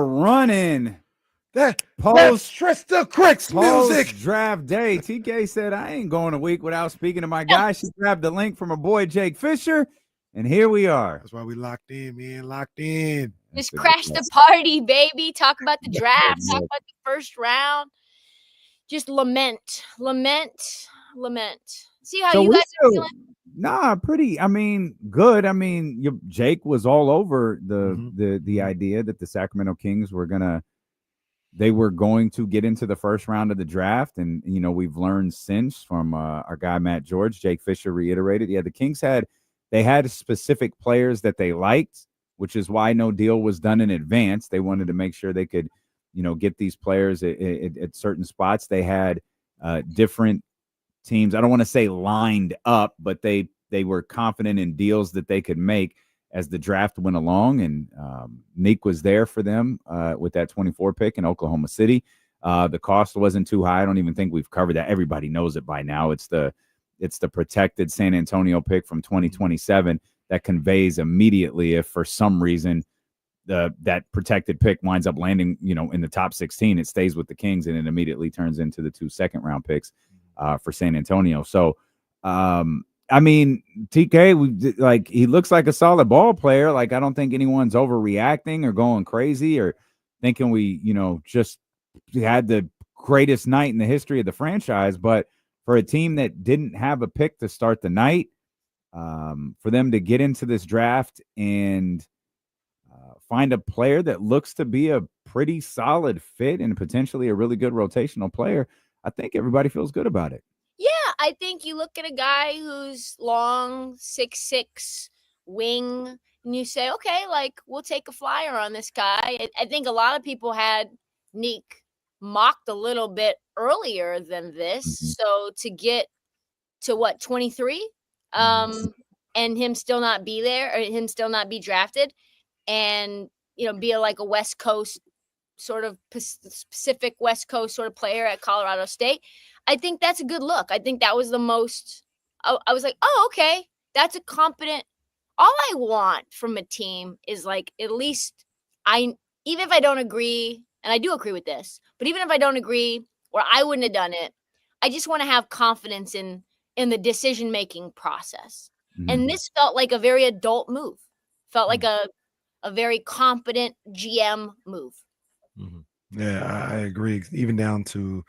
running. That's Post Trysta Krick's music. Draft day. TK said, I ain't going a week without speaking to my guy. She grabbed the link from her boy, Jake Fisher. And here we are. That's why we locked in, man. Locked in. Just crash the party, baby. Talk about the draft. Talk about the first round. Just lament. See how you guys are feeling? Nah, pretty. I mean, good. I mean, Jake was all over the idea that the Sacramento Kings were going to get into the first round of the draft. And, we've learned since from our guy, Matt George, Jake Fisher reiterated. Yeah, the Kings had specific players that they liked, which is why no deal was done in advance. They wanted to make sure they could, get these players at certain spots. They had different teams. I don't want to say lined up, but they were confident in deals that they could make as the draft went along. And Nick was there for them with that 24 pick in Oklahoma City. The cost wasn't too high. I don't even think we've covered that. Everybody knows it by now. It's the protected San Antonio pick from 2027 that conveys immediately if for some reason that protected pick winds up landing, in the top 16, it stays with the Kings and it immediately turns into the 2 second-round picks for San Antonio. So, I mean, TK, he looks like a solid ball player. Like, I don't think anyone's overreacting or going crazy or thinking we, just had the greatest night in the history of the franchise. But for a team that didn't have a pick to start the night, for them to get into this draft and find a player that looks to be a pretty solid fit and potentially a really good rotational player, I think everybody feels good about it. Yeah, I think you look at a guy who's long, 6'6", wing, and you say, okay, we'll take a flyer on this guy. I think a lot of people had Nick mocked a little bit earlier than this. Mm-hmm. So to get to 23, and him still not be there, or him still not be drafted, and be a West Coast sort of Pacific West Coast sort of player at Colorado State, I think that's a good look. I think that was the most. I was like, oh, okay, that's a competent. All I want from a team is at least even if I don't agree, and I do agree with this, but even if I don't agree or I wouldn't have done it, I just want to have confidence in the decision-making process. Mm-hmm. And this felt like a very adult move. Felt like a very competent GM move. Mm-hmm. Yeah, I agree. Even down to,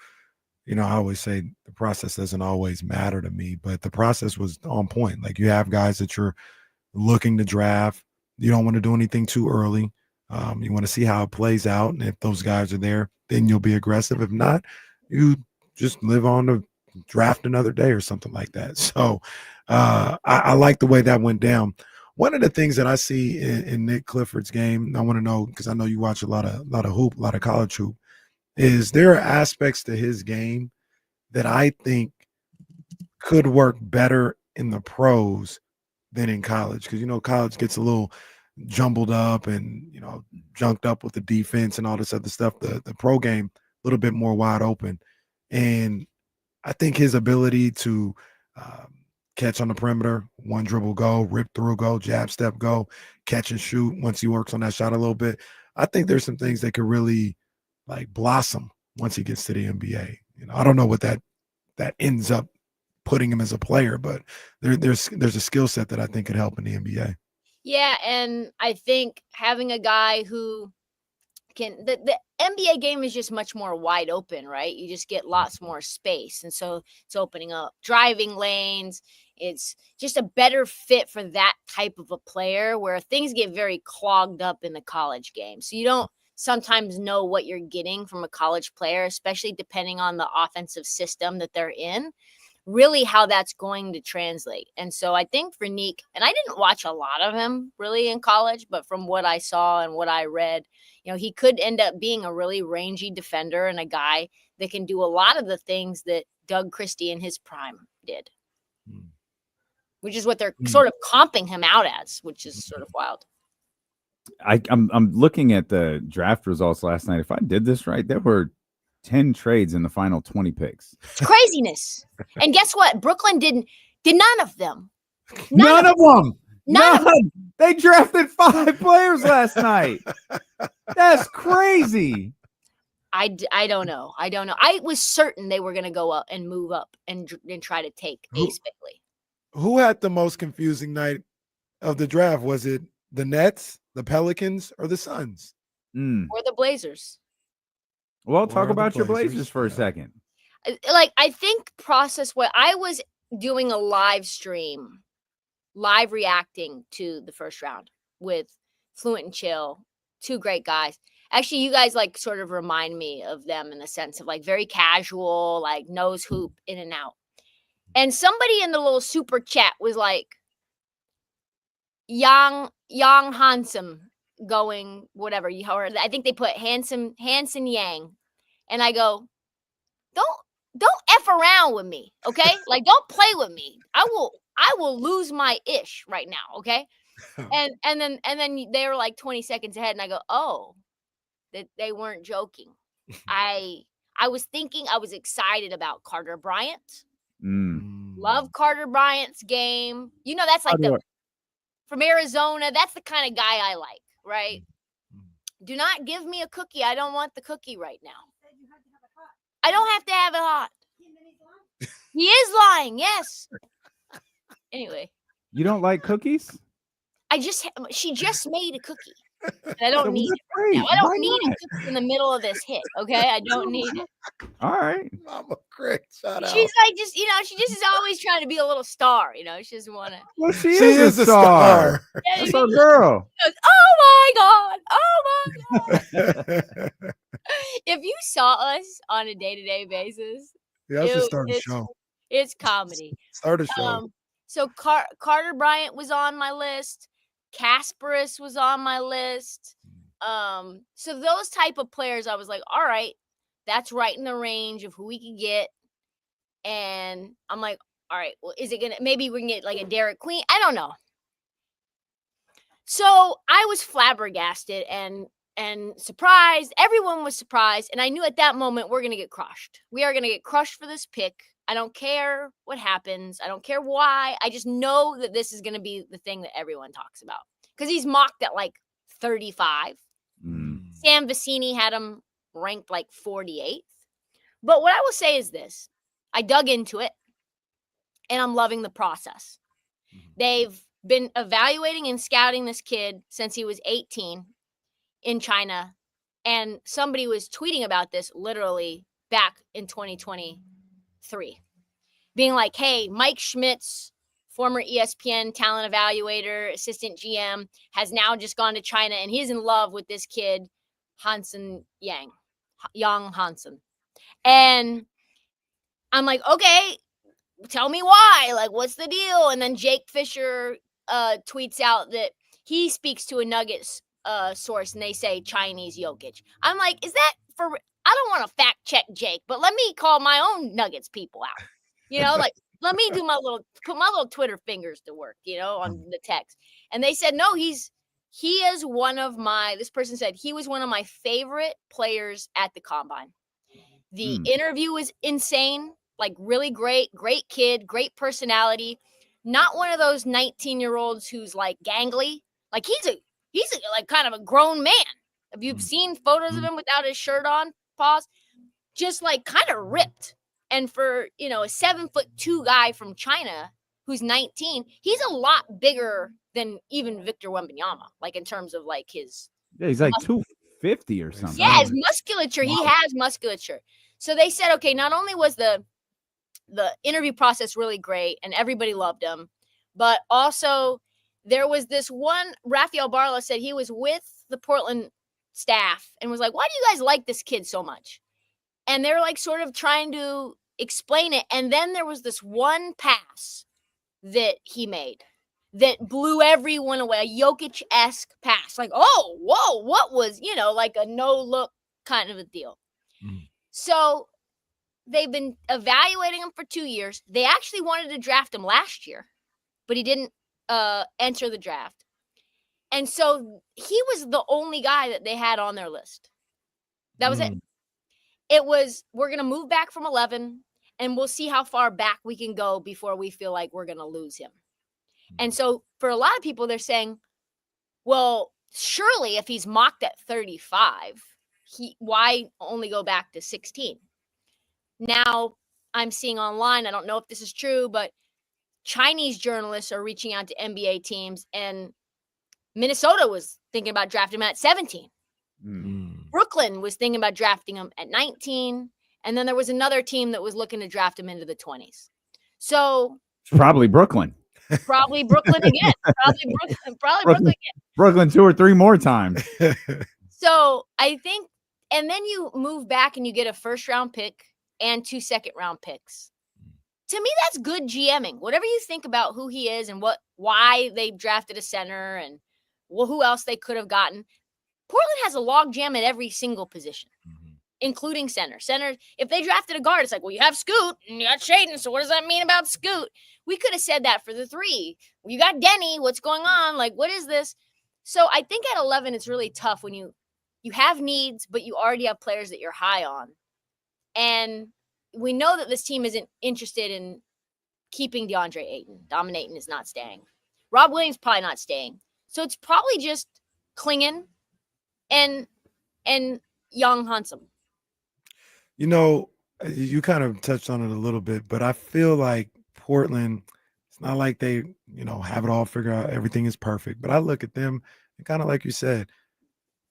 I always say the process doesn't always matter to me, but the process was on point. You have guys that you're looking to draft. You don't want to do anything too early. You want to see how it plays out. And if those guys are there, then you'll be aggressive. If not, you just live on to draft another day or something like that. So I like the way that went down. One of the things that I see in Nick Clifford's game, I want to know, because I know you watch a lot of college hoop, is there are aspects to his game that I think could work better in the pros than in college. Because, college gets a little jumbled up and, junked up with the defense and all this other stuff. The pro game, a little bit more wide open. And I think his ability to catch on the perimeter, one dribble go, rip through go, jab step go, catch and shoot once he works on that shot a little bit. I think there's some things that could really blossom once he gets to the NBA. I don't know what that ends up putting him as a player, but there's a skill set that I think could help in the NBA. Yeah, and I think having a guy who can the NBA game is just much more wide open, right? You just get lots more space, and so it's opening up driving lanes. It's just a better fit for that type of a player where things get very clogged up in the college game. So you don't sometimes know what you're getting from a college player, especially depending on the offensive system that they're in, really how that's going to translate. And so I think for Nick, and I didn't watch a lot of him really in college, but from what I saw and what I read, he could end up being a really rangy defender and a guy that can do a lot of the things that Doug Christie in his prime did. Which is what they're sort of comping him out as, which is sort of wild. I'm looking at the draft results last night. If I did this right, there were 10 trades in the final 20 picks. It's craziness. And guess what? Brooklyn did none of them. None of them. None. They drafted 5 players last night. That's crazy. I don't know. I was certain they were going to go up and move up and try to take Ace Bailey. Who had the most confusing night of the draft? Was it the Nets, the Pelicans, or the Suns? Or the Blazers? Well, talk about your Blazers for a second. Like, I think what I was doing a live stream, live reacting to the first round with Fluent and Chill, 2 great guys. Actually, you guys like sort of remind me of them in the sense of like very casual, like nose hoop in and out. And somebody in the little super chat was like, Yang handsome going whatever. Or I think they put handsome Yang. And I go, don't F around with me, okay? Like, don't play with me. I will lose my ish right now, okay? And then they were like 20 seconds ahead, and I go, oh, that they weren't joking. I was excited about Carter Bryant. Love Carter Bryant's game. You know, that's like from Arizona. That's the kind of guy I like, right? Do not give me a cookie. I don't want the cookie right now. I don't have to have it hot. He is lying. Yes. Anyway. You don't like cookies? She just made a cookie. And I don't need it. Now, I don't need a cookie in the middle of this hit. Okay. I don't need it. All right. Mama Krick, shout out. She's like, she just is always trying to be a little star. She doesn't want to. Well, she is a star. That's our girl. Goes, oh my God. If you saw us on a day-to-day basis, I should start a show. It's comedy. Start a show. So Carter Bryant was on my list. Kasparis was on my list. So those type of players, I was like, all right, that's right in the range of who we can get. And I'm like, all right, well, maybe we can get like a Derek Queen. I don't know. So I was flabbergasted and surprised. Everyone was surprised. And I knew at that moment we're going to get crushed. We are going to get crushed for this pick. I don't care what happens. I don't care why. I just know that this is going to be the thing that everyone talks about. Because he's mocked at like 35. Sam Vecini had him ranked like 48th. But what I will say is this. I dug into it. And I'm loving the process. They've been evaluating and scouting this kid since he was 18 in China. And somebody was tweeting about this literally back in 2023. Being like, hey, Mike Schmitz, former ESPN talent evaluator, assistant GM, has now just gone to China and he's in love with this kid, Yang Hansen. And I'm like, okay, tell me why. Like, what's the deal? And then Jake Fisher tweets out that he speaks to a Nuggets source and they say Chinese Jokic. I'm like, is that for? I don't want to fact check Jake, but let me call my own Nuggets people out. Like, let me do put my little Twitter fingers to work, on the text. And they said, no, he is one of this person said he was one of my favorite players at the combine. The interview was insane, like really great kid, great personality. Not one of those 19-year-olds who's like gangly. Like he's like kind of a grown man. Have you seen photos of him without his shirt on? Pause. Just like kind of ripped. And for, a 7'2" guy from China who's 19, he's a lot bigger than even Victor Wembanyama, like in terms of like his. Yeah, he's like 250 or something. Yeah, his musculature. Wow. He has musculature. So they said, okay, not only was the interview process really great and everybody loved him, but also there was this one, Rafael Barlow said he was with the Portland staff and was like, why do you guys like this kid so much? And they're like sort of trying to explain it. And then there was this one pass that he made that blew everyone away, a Jokic-esque pass. Like, oh, whoa, what was, like a no-look kind of a deal. So they've been evaluating him for 2 years. They actually wanted to draft him last year, but he didn't enter the draft. And so he was the only guy that they had on their list. That was it. It was, we're going to move back from 11 and we'll see how far back we can go before we feel like we're going to lose him. And so for a lot of people, they're saying, well, surely if he's mocked at 35, why only go back to 16? Now I'm seeing online, I don't know if this is true, but Chinese journalists are reaching out to NBA teams, and Minnesota was thinking about drafting him at 17. Brooklyn was thinking about drafting him at 19. And then there was another team that was looking to draft him into the 20s. So it's probably Brooklyn. Probably Brooklyn again. Brooklyn again. Brooklyn 2 or 3 more times. So I think, and then you move back and you get a first-round pick and 2 second-round picks. To me, that's good GMing. Whatever you think about who he is and why they drafted a center and who else they could have gotten, Portland has a log jam at every single position, including center. Center, if they drafted a guard, it's like, well, you have Scoot and you got Shaden, so what does that mean about Scoot? We could have said that for the 3. You got Denny. What's going on? Like, what is this? So I think at 11, it's really tough when you have needs, but you already have players that you're high on. And we know that this team isn't interested in keeping DeAndre Ayton. Domin Ayton is not staying. Rob Williams probably not staying. So it's probably just Klingon and young Huntsum. You know, you kind of touched on it a little bit, but I feel like Portland, it's not like they, have it all figured out. Everything is perfect. But I look at them and kind of like you said,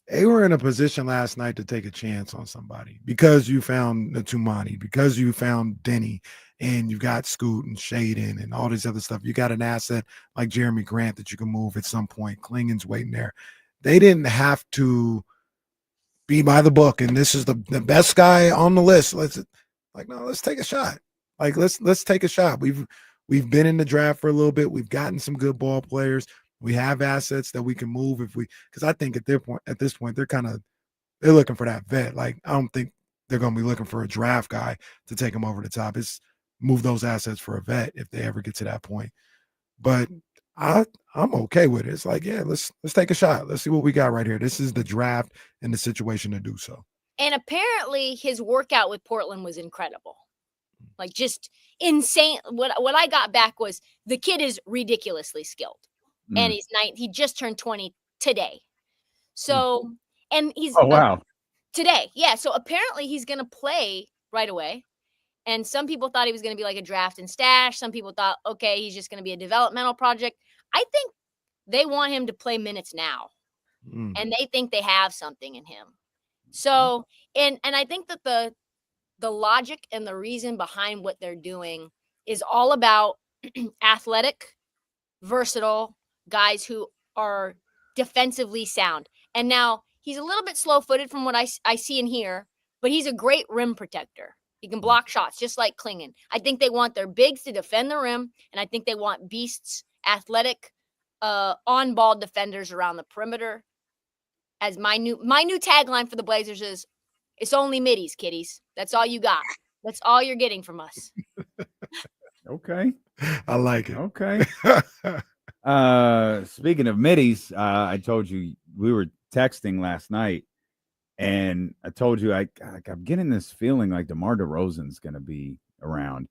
they were in a position last night to take a chance on somebody because you found Natumani, because you found Denny, and you got Scoot and Shaden and all this other stuff. You got an asset like Jeremy Grant that you can move at some point. Klingon's waiting there. They didn't have to be by the book, and this is the best guy on the list. Let's take a shot. Like, let's take a shot. We've been in the draft for a little bit. We've gotten some good ball players. We have assets that we can move because I think at this point, they're looking for that vet. Like, I don't think they're going to be looking for a draft guy to take them over the top. It's move those assets for a vet if they ever get to that point. But I'm okay with it. It's like, yeah, let's take a shot. Let's see what we got right here. This is the draft and the situation to do so. And apparently his workout with Portland was incredible. Like, just insane. What I got back was the kid is ridiculously skilled. And he's 9. He just turned 20 today. So, and he's wow. Today. Yeah. So apparently he's going to play right away. And some people thought he was going to be like a draft and stash. Some people thought, okay, he's just going to be a developmental project. I think they want him to play minutes now. And they think they have something in him. So, and I think that the logic and the reason behind what they're doing is all about athletic, versatile guys who are defensively sound. And now he's a little bit slow-footed from what I see and hear, but he's a great rim protector. He can block shots just like Klingon. I think they want their bigs to defend the rim, and I think they want beasts, athletic, on-ball defenders around the perimeter. As my new tagline for the Blazers is, it's only middies, kiddies. That's all you got. That's all you're getting from us. Okay. I like it. Okay. Speaking of middies, I told you we were texting last night, and I told you I'm getting this feeling like DeMar DeRozan's going to be around.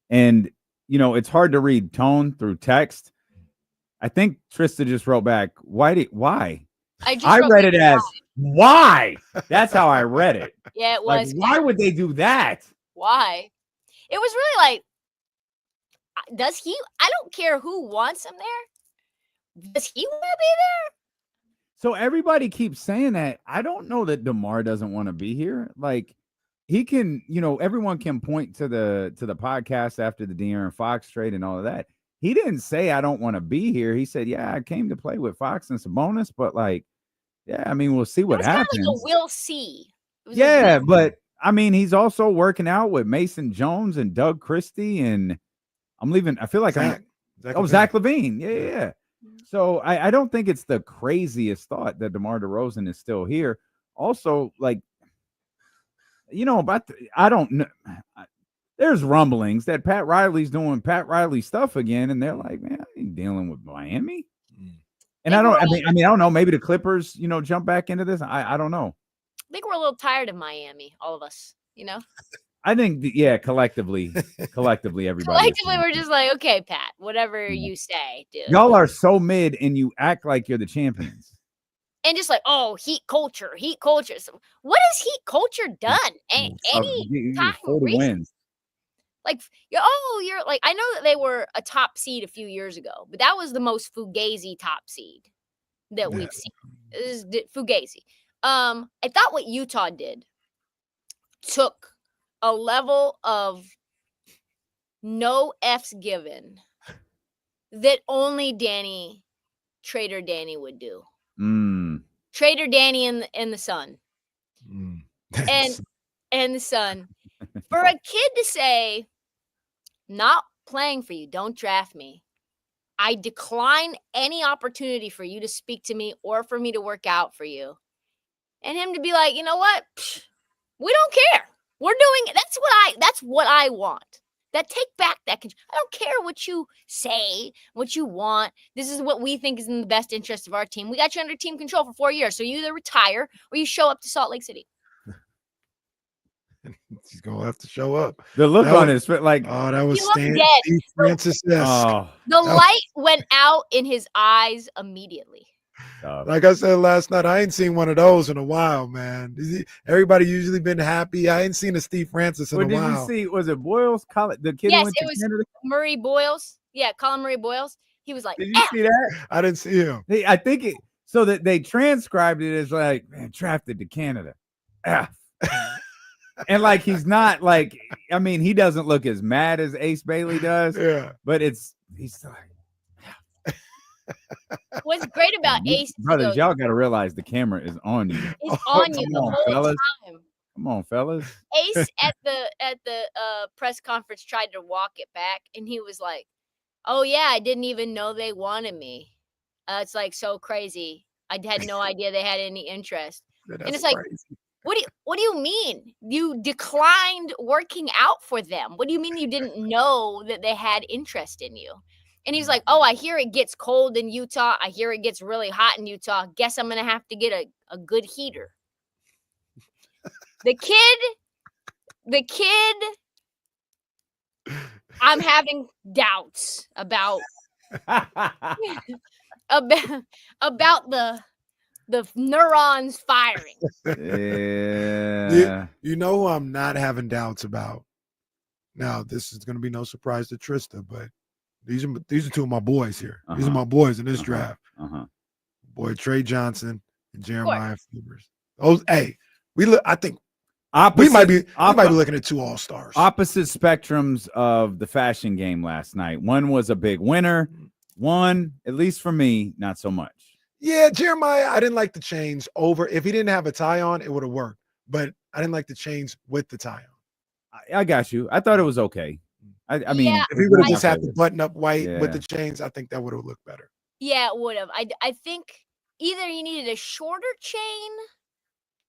And, it's hard to read tone through text. I think Trysta just wrote back, why? I read it as, why? That's how I read it. Yeah, it was. Like, why would they do that? Why? It was really like, does he? I don't care who wants him there. Does he want to be there? So everybody keeps saying that. I don't know that DeMar doesn't want to be here. Like, he can, everyone can point to the podcast after the De'Aaron Fox trade and all of that. He didn't say, I don't want to be here. He said, yeah, I came to play with Fox and Sabonis, but like, yeah, I mean, we'll see what happens. Kind of like we'll see. Yeah, but I mean, he's also working out with Mason Jones and Doug Christie, and I'm leaving. I feel like Zach LaVine. Yeah. So I don't think it's the craziest thought that DeMar DeRozan is still here. Also, like, I don't know. There's rumblings that Pat Riley's doing Pat Riley stuff again, and they're like, man, I ain't dealing with Miami. And I don't know. Maybe the Clippers, jump back into this. I don't know. I think we're a little tired of Miami, all of us, I think, collectively, everybody. Collectively, we're just like, okay, Pat, whatever you say, dude. Y'all are so mid, and you act like you're the champions. And just like, oh, heat culture. So what has heat culture done? Any time 40 wins. Like, you're like, I know that they were a top seed a few years ago, but that was the most fugazi top seed that we've seen. This is fugazi. I thought what Utah did took a level of no F's given that only Trader Danny would do. Trader Danny and the Sun. And the Sun. For a kid to say, not playing for you, don't draft me. I decline any opportunity for you to speak to me or for me to work out for you. And him to be like, you know what? We don't care. We're doing it. That's what I want. Take back that control. I don't care what you say, what you want. This is what we think is in the best interest of our team. We got you under team control for 4 years. So you either retire or you show up to Salt Lake City. He's gonna have to show up. The look on his face, like, oh, that was Steve Francis. The light went out in his eyes immediately. Like I said last night, I ain't seen one of those in a while, man. Everybody usually been happy. I ain't seen a Steve Francis in a while. Did you see? Was it Boyles? The kid yes, went it was Canada? Murray Boyles. Yeah, Colin Murray Boyles. He was like, did you see that? I didn't see him. I think it. So that they transcribed it as like, man, drafted to Canada. F. And like he's not like, I mean, he doesn't look as mad as Ace Bailey does. Yeah, but he's like. What's great about Ace, brothers, y'all got to realize the camera is on you. It's on you the whole time. Come on, fellas. Ace at the press conference tried to walk it back, and he was like, "Oh yeah, I didn't even know they wanted me. It's like so crazy. I had no idea they had any interest." And it's like, crazy. What do you mean? You declined working out for them? What do you mean you didn't know that they had interest in you? And he's like, oh, I hear it gets cold in Utah. I hear it gets really hot in Utah. Guess I'm going to have to get a good heater. The kid, I'm having doubts about the neurons firing. Yeah. You know who I'm not having doubts about? Now, this is going to be no surprise to Trysta, but these are two of my boys here. These are my boys in this draft. Boy, Trey Johnson and Jeremiah Fevers. Those, hey, I think we might be looking at two all-stars. Opposite spectrums of the fashion game last night. One was a big winner. One, at least for me, not so much. Yeah, Jeremiah, I didn't like the chains over. If he didn't have a tie on, it would have worked. But I didn't like the chains with the tie on. I got you. I thought it was okay. I mean, if he would have just had the button up white with the chains, I think that would have looked better. Yeah, it would have. I think either you needed a shorter chain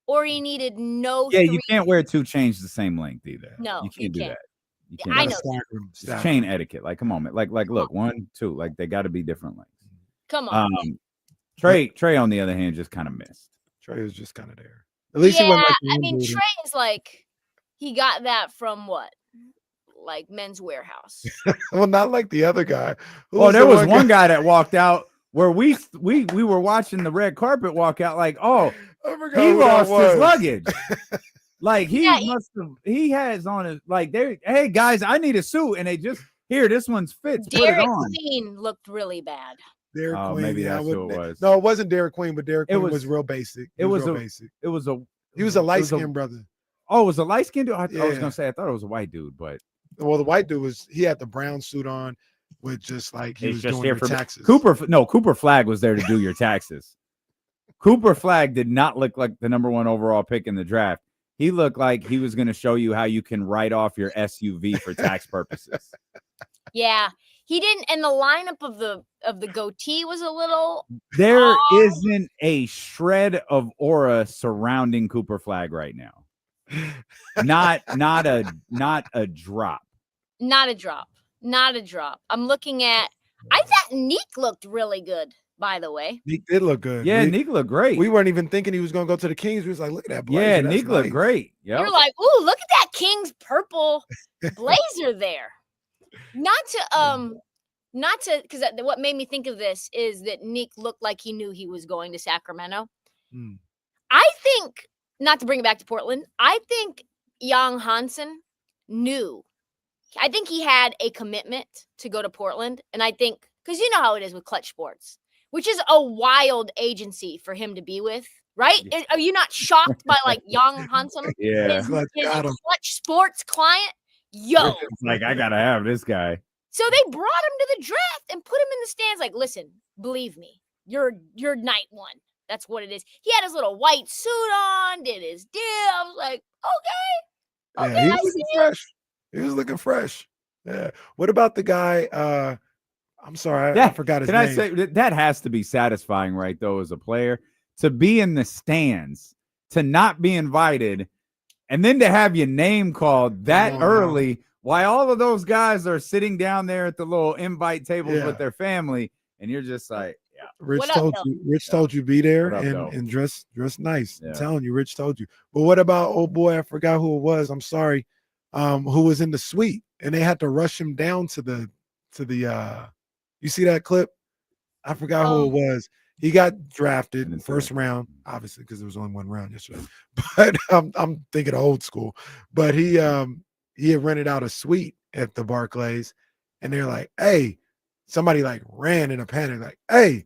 or you needed no. Yeah, you can't wear two chains the same length either. No, you can't do that. You can't. I know. It's chain etiquette. Like, come on, man. Like, look, 1, 2. Like, they got to be different lengths. Come on. Trey, on the other hand, just kind of missed. Trey was just kind of there. At least he wasn't like I mean, Trey is like, he got that from what? Like Men's Warehouse. Well, not like the other guy. There was one guy that walked out where we were watching the red carpet walk out. Like, he lost his luggage. Like he has on his like hey guys, I need a suit, and they just this one's fits. Derek Queen looked really bad. Derek Queen, maybe that's who it was. No, it wasn't Derek Queen, but Derek Queen was real basic. He was a light-skinned brother. Oh, it was a light-skinned dude? I was gonna say I thought it was a white dude, but the white dude he had the brown suit on with just like he was doing your taxes. Cooper Flagg was there to do your taxes. Cooper Flagg did not look like the number 1 overall pick in the draft. He looked like he was going to show you how you can write off your SUV for tax purposes. Yeah, he didn't. And the lineup of the goatee was a little. There isn't a shred of aura surrounding Cooper Flagg right now. Not a drop. Not a drop. I'm looking at. I thought Neek looked really good by the way. Nick did look good. Yeah, Nick looked great. We weren't even thinking he was going to go to the Kings. We was like, look at that blazer. Yeah, That's Nick looked nice. great. Yep. You're like, ooh, look at that King's purple blazer there. Not to, because what made me think of this is that Nick looked like he knew he was going to Sacramento. I think, not to bring it back to Portland, I think Young Hansen knew. I think he had a commitment to go to Portland. And I think, because you know how it is with Clutch Sports, which is a wild agency for him to be with, right? Yeah. Are you not shocked by like Young Hansen? Yeah. His Clutch Sports client? Yo. It's like, I got to have this guy. So they brought him to the draft and put him in the stands. Like, listen, believe me, you're night one. That's what it is. He had his little white suit on, did his deal. I was like, okay. Yeah, he was looking fresh. He was looking fresh. Yeah. What about the guy? I'm sorry, I forgot his name. Can I say that has to be satisfying, right? Though, as a player, to be in the stands, to not be invited, and then to have your name called that early. While all of those guys are sitting down there at the little invite tables with their family, and you're just like, yeah. Rich told you be there and dress nice. Yeah. I'm telling you, Rich told you. But what about old boy? I forgot who it was. I'm sorry. Who was in the suite and they had to rush him down to the you see that clip? I forgot who it was. He got drafted in the first round, obviously, because there was only one round yesterday. But I'm thinking old school. But he had rented out a suite at the Barclays, and they're like, hey, somebody like ran in a panic, like, hey,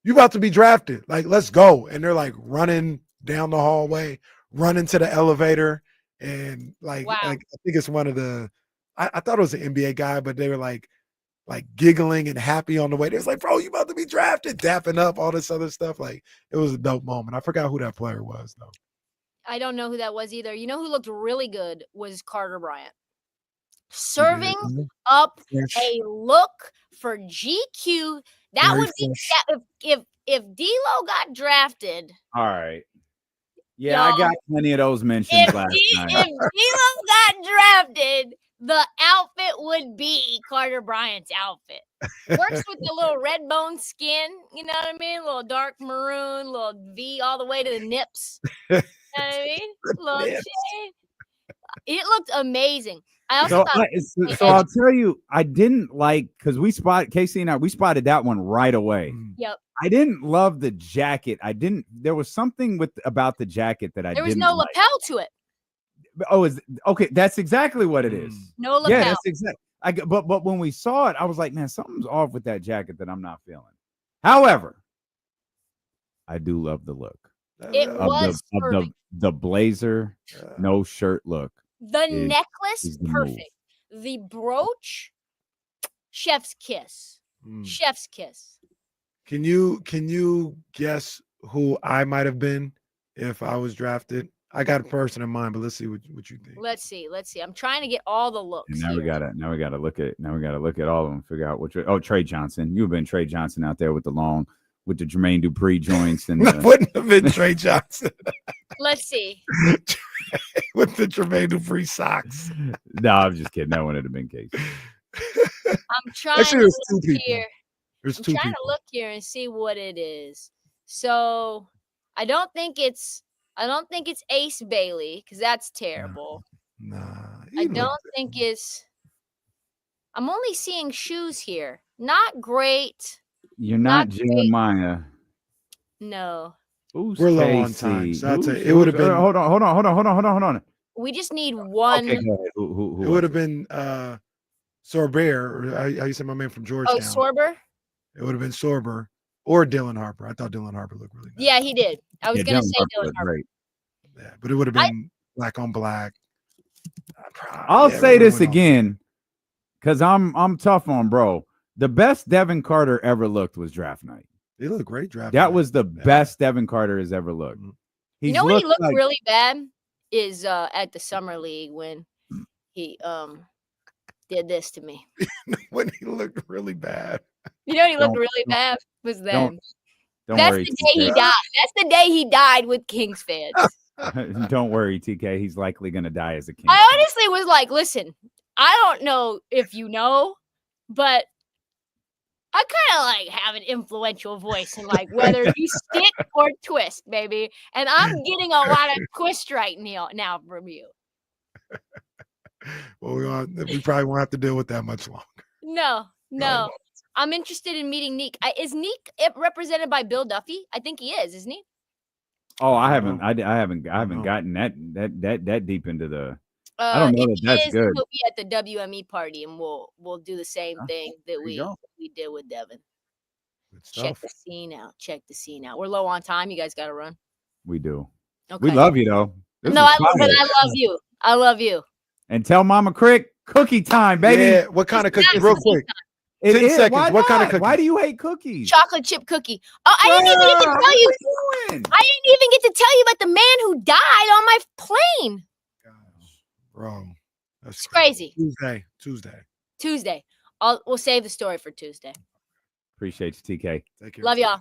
you about to be drafted. Like, let's go. And they're like running down the hallway, running to the elevator. And like I think it's one of the I thought it was an NBA guy, but they were like giggling and happy on the way. They was like, bro, you about to be drafted, dapping up, all this other stuff. Like, it was a dope moment. I forgot who that player was, though. I don't know who that was either. You know who looked really good was Carter Bryant. Serving up a look for GQ. That would be if D'Lo got drafted. All right. Yeah, I got plenty of those mentions last night. If D'Lo got drafted, the outfit would be Carter Bryant's outfit. Works with the little red bone skin, you know what I mean? A little dark maroon, little V all the way to the nips. You know what I mean? Little shade. It looked amazing. I also so I'll tell you, I didn't like, because Casey and I spotted that one right away. Yep. I didn't love the jacket. There was something about the jacket that there was no lapel to it. Oh, okay. That's exactly what it is. No lapel. Yeah, that's exactly. But when we saw it, I was like, man, something's off with that jacket that I'm not feeling. However, I do love the look. It was perfect. The blazer, no shirt look. The necklace, perfect. The brooch, chef's kiss. Chef's kiss. Can you guess who I might have been if I was drafted? I got a person in mind, but let's see what you think. Let's see. I'm trying to get all the looks. And now we gotta look at all of them, figure out which. Trey Johnson. You've been Trey Johnson out there with the Jermaine Dupri joints, and wouldn't have been Trey Johnson. Let's see. With the Jermaine Dupri socks. No, I'm just kidding. That would have been Casey. I'm trying to look here. I'm trying to look here and see what it is. So I don't think it's Ace Bailey, because that's terrible. I don't think it's. I'm only seeing shoes here. Not great. You're not Jeremiah. No. We're low on time. So it would have been. Hold on. We just need one. Okay, go ahead. Who it would have been Sorber, or how you say my man from Georgetown. Oh, Sorber? It would have been Sorber or Dylan Harper. I thought Dylan Harper looked really nice. Yeah, he did. I was going to say Dylan Harper. Great. Yeah, but it would have been black on black. I'll say this again, because I'm tough on bro. The best Devin Carter ever looked was draft night. He looked great draft night. That night. Was the best Devin Carter has ever looked. You know when he looked really bad is at the summer league when he did this to me. When he looked really bad. You know when he looked really bad was then. That's the day he died. That's the day he died with Kings fans. Don't worry, TK. He's likely going to die as a King. I honestly was like, listen, I don't know if you know, but I kind of like have an influential voice in like whether you stick or twist, baby. And I'm getting a lot of twist right now from you. Well, we probably won't have to deal with that much longer. No. I'm interested in meeting Neek. Is Neek represented by Bill Duffy? I think he is, isn't he? Oh, I haven't gotten that deep into the. I don't know If that he that's is, good. he'll be at the WME party, and we'll do the same thing that there you we did with Devin. Good Check stuff. the scene out. Check the scene out. We're low on time. You guys got to run. We do. Okay. We love you though. I love you. I love you. And tell Mama Krick cookie time, baby. Yeah, what kind of cookies? Real quick. It 10 is. seconds. Why What kind of not? cookies? Why do you hate cookies? Chocolate chip cookie. Oh, I didn't even get to tell you. I didn't even get to tell you about the man who died on my plane. Gosh, bro, that's It's crazy. Tuesday. We'll save the story for Tuesday. Appreciate you, TK. Take care. Love y'all.